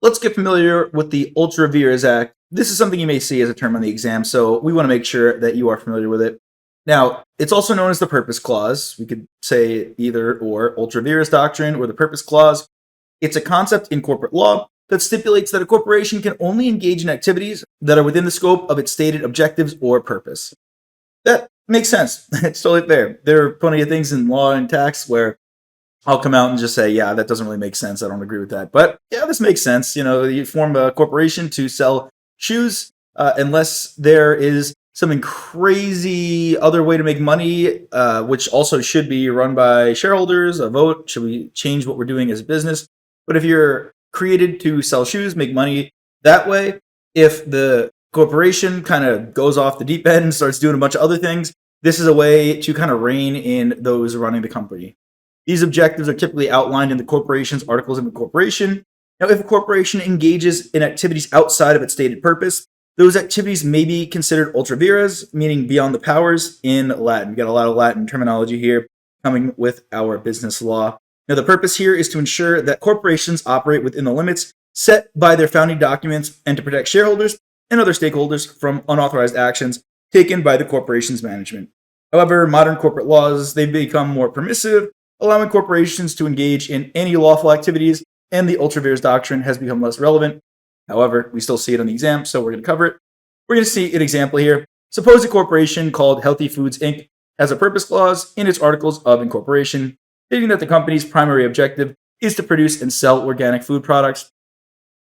let's get familiar with the Ultra Vires Act. This is something you may see as a term on the exam, so we want to make sure that you are familiar with it. Now, it's also known as the Purpose Clause. We could say either or Ultra Vires Doctrine or the Purpose Clause. It's a concept in corporate law that stipulates that a corporation can only engage in activities that are within the scope of its stated objectives or purpose. That makes sense. It's totally fair. There are plenty of things in law and tax where I'll come out and just say, yeah, that doesn't really make sense. I don't agree with that. But yeah, this makes sense. You know, you form a corporation to sell shoes unless there is something crazy other way to make money, which also should be run by shareholders, a vote. Should we change what we're doing as a business? But if you're created to sell shoes, make money that way, if the corporation kind of goes off the deep end and starts doing a bunch of other things, this is a way to kind of rein in those running the company. These objectives are typically outlined in the corporation's articles of incorporation. Now, if a corporation engages in activities outside of its stated purpose, those activities may be considered ultra vires, meaning beyond the powers in Latin. We got a lot of Latin terminology here coming with our business law. Now, the purpose here is to ensure that corporations operate within the limits set by their founding documents and to protect shareholders and other stakeholders from unauthorized actions taken by the corporation's management. However, modern corporate laws, they've become more permissive, allowing corporations to engage in any lawful activities, and the Ultra Vires Doctrine has become less relevant. However, we still see it on the exam, so we're going to cover it. We're going to see an example here. Suppose a corporation called Healthy Foods Inc. has a purpose clause in its articles of incorporation, stating that the company's primary objective is to produce and sell organic food products.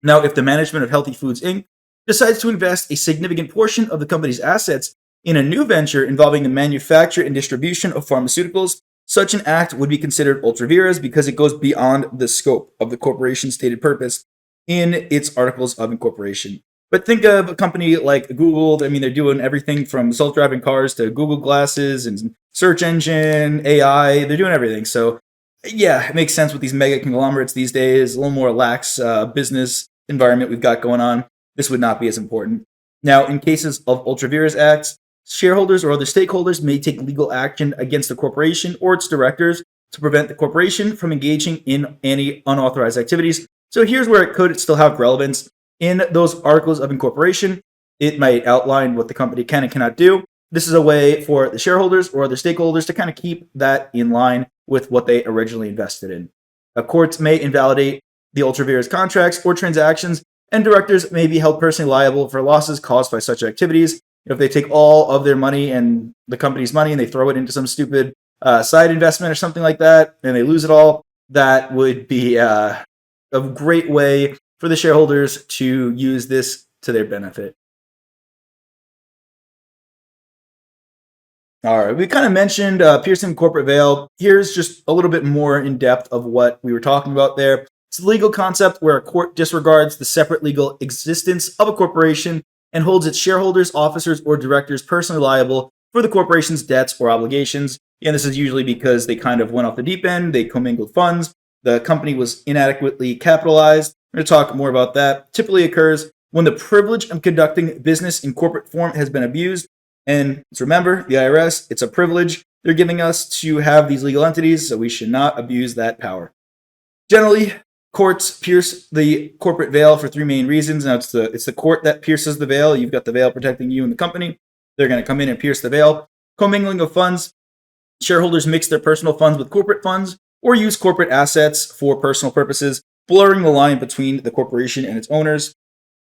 Now, if the management of Healthy Foods Inc. decides to invest a significant portion of the company's assets in a new venture involving the manufacture and distribution of pharmaceuticals, such an act would be considered ultra vires because it goes beyond the scope of the corporation's stated purpose in its articles of incorporation. But think of a company like Google. I mean, they're doing everything from self-driving cars to Google Glasses and search engine, AI. They're doing everything. So yeah, it makes sense with these mega conglomerates these days, a little more lax business environment we've got going on. This would not be as important. Now, in cases of ultra vires acts, shareholders or other stakeholders may take legal action against the corporation or its directors to prevent the corporation from engaging in any unauthorized activities. So here's where it could still have relevance. In those articles of incorporation, it might outline what the company can and cannot do. This is a way for the shareholders or other stakeholders to kind of keep that in line with what they originally invested in. Courts may invalidate the ultra vires contracts or transactions, and directors may be held personally liable for losses caused by such activities. If they take all of their money and the company's money and they throw it into some stupid side investment or something like that, and they lose it all, that would be a great way for the shareholders to use this to their benefit. All right, we kind of mentioned piercing corporate veil. Here's just a little bit more in depth of what we were talking about there. It's a legal concept where a court disregards the separate legal existence of a corporation and holds its shareholders, officers, or directors personally liable for the corporation's debts or obligations. And this is usually because they kind of went off the deep end, they commingled funds, the company was inadequately capitalized. We're going to talk more about that. Typically occurs when the privilege of conducting business in corporate form has been abused. And let's remember, the IRS, it's a privilege they're giving us to have these legal entities, so we should not abuse that power. Generally, courts pierce the corporate veil for three main reasons. Now, it's the court that pierces the veil. You've got the veil protecting you and the company. They're going to come in and pierce the veil. Commingling of funds. Shareholders mix their personal funds with corporate funds or use corporate assets for personal purposes, blurring the line between the corporation and its owners.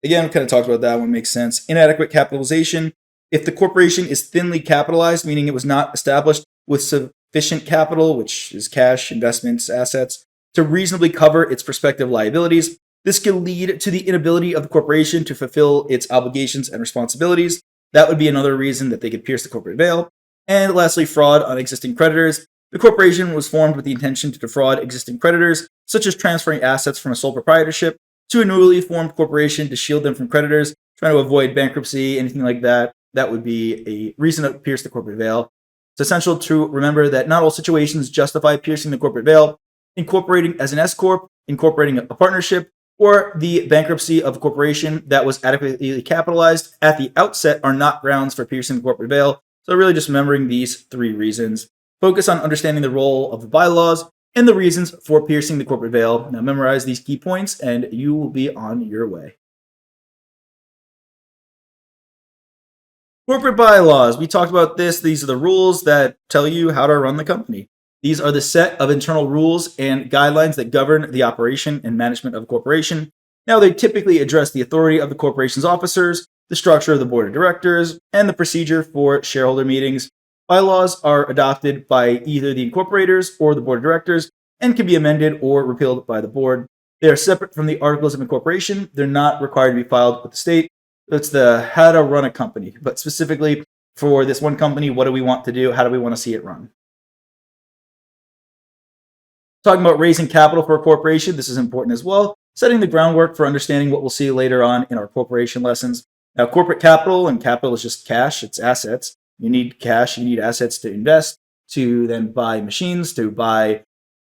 Again, we kind of talked about that one. Makes sense. Inadequate capitalization. If the corporation is thinly capitalized, meaning it was not established with sufficient capital, which is cash, investments, assets, to reasonably cover its prospective liabilities, this can lead to the inability of the corporation to fulfill its obligations and responsibilities. That would be another reason that they could pierce the corporate veil. And lastly, fraud on existing creditors. The corporation was formed with the intention to defraud existing creditors, such as transferring assets from a sole proprietorship to a newly formed corporation to shield them from creditors, trying to avoid bankruptcy, anything like that. That would be a reason to pierce the corporate veil. It's essential to remember that not all situations justify piercing the corporate veil. Incorporating as an S-corp, incorporating a partnership, or the bankruptcy of a corporation that was adequately capitalized at the outset are not grounds for piercing the corporate veil. So really just remembering these three reasons. Focus on understanding the role of the bylaws and the reasons for piercing the corporate veil. Now memorize these key points and you will be on your way. Corporate bylaws. We talked about this. These are the rules that tell you how to run the company. These are the set of internal rules and guidelines that govern the operation and management of a corporation. Now, they typically address the authority of the corporation's officers, the structure of the board of directors, and the procedure for shareholder meetings. Bylaws are adopted by either the incorporators or the board of directors and can be amended or repealed by the board. They are separate from the articles of incorporation. They're not required to be filed with the state. It's the how to run a company, but specifically for this one company, what do we want to do? How do we want to see it run? Talking about raising capital for a corporation, this is important as well. Setting the groundwork for understanding what we'll see later on in our corporation lessons. Now, corporate capital, and capital is just cash, it's assets. You need cash, you need assets to invest, to then buy machines, to buy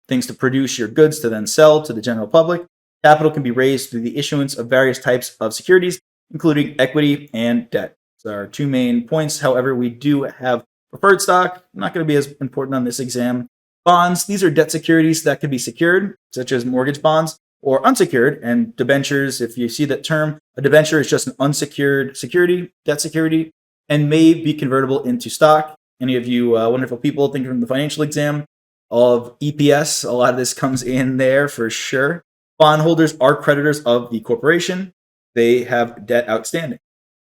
things to produce your goods to then sell to the general public. Capital can be raised through the issuance of various types of securities, including equity and debt. So our two main points. However, we do have preferred stock, not going to be as important on this exam. Bonds, these are debt securities that can be secured, such as mortgage bonds, or unsecured, and debentures. If you see that term, a debenture is just an unsecured security, debt security, and may be convertible into stock. Any of you wonderful people thinking from the financial exam of EPS, a lot of this comes in there for sure. Bondholders are creditors of the corporation. They have debt outstanding.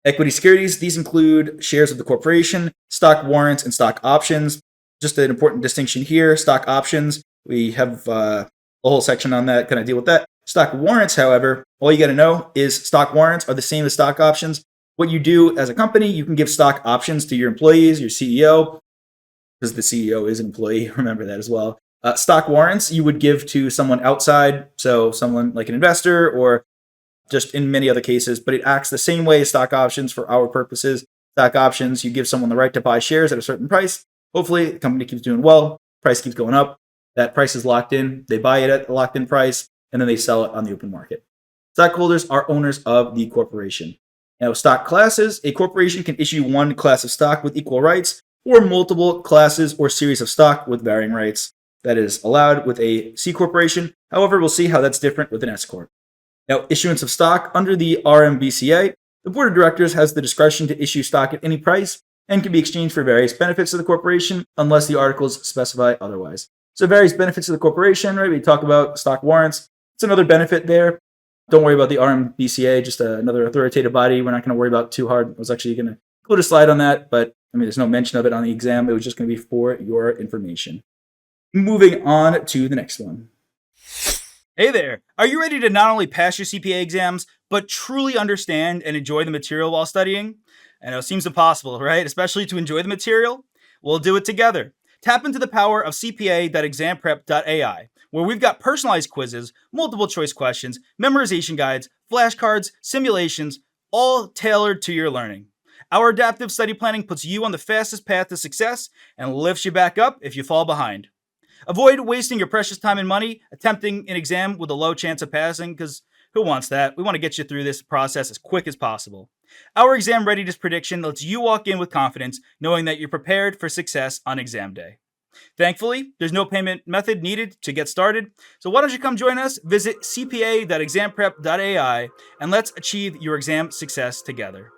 Equity securities, these include shares of the corporation, stock warrants, and stock options. Just an important distinction here, stock options, we have a whole section on that, kind of deal with that. Stock warrants, however, all you got to know is stock warrants are the same as stock options. What you do as a company, you can give stock options to your employees, your CEO, because the CEO is an employee, remember that as well. Stock warrants you would give to someone outside, so someone like an investor or just in many other cases, but it acts the same way as stock options for our purposes. Stock options, you give someone the right to buy shares at a certain price. Hopefully, the company keeps doing well, price keeps going up, that price is locked in, they buy it at the locked in price, and then they sell it on the open market. Stockholders are owners of the corporation. Now, stock classes, a corporation can issue one class of stock with equal rights or multiple classes or series of stock with varying rights. That is allowed with a C corporation. However, we'll see how that's different with an S corp. Now, issuance of stock under the RMBCA, the board of directors has the discretion to issue stock at any price and can be exchanged for various benefits of the corporation unless the articles specify otherwise. So various benefits of the corporation, right? We talk about stock warrants. It's another benefit there. Don't worry about the RMBCA, just another authoritative body. We're not going to worry about too hard. I was actually going to include a slide on that, but I mean, there's no mention of it on the exam. It was just going to be for your information. Moving on to the next one. Hey there! Are you ready to not only pass your CPA exams, but truly understand and enjoy the material while studying? I know it seems impossible, right? Especially to enjoy the material? We'll do it together. Tap into the power of CPA.examprep.ai, where we've got personalized quizzes, multiple choice questions, memorization guides, flashcards, simulations, all tailored to your learning. Our adaptive study planning puts you on the fastest path to success and lifts you back up if you fall behind. Avoid wasting your precious time and money attempting an exam with a low chance of passing, because who wants that? We want to get you through this process as quick as possible. Our exam readiness prediction lets you walk in with confidence, knowing that you're prepared for success on exam day. Thankfully, there's no payment method needed to get started, so why don't you come join us? Visit cpa.examprep.ai and let's achieve your exam success together.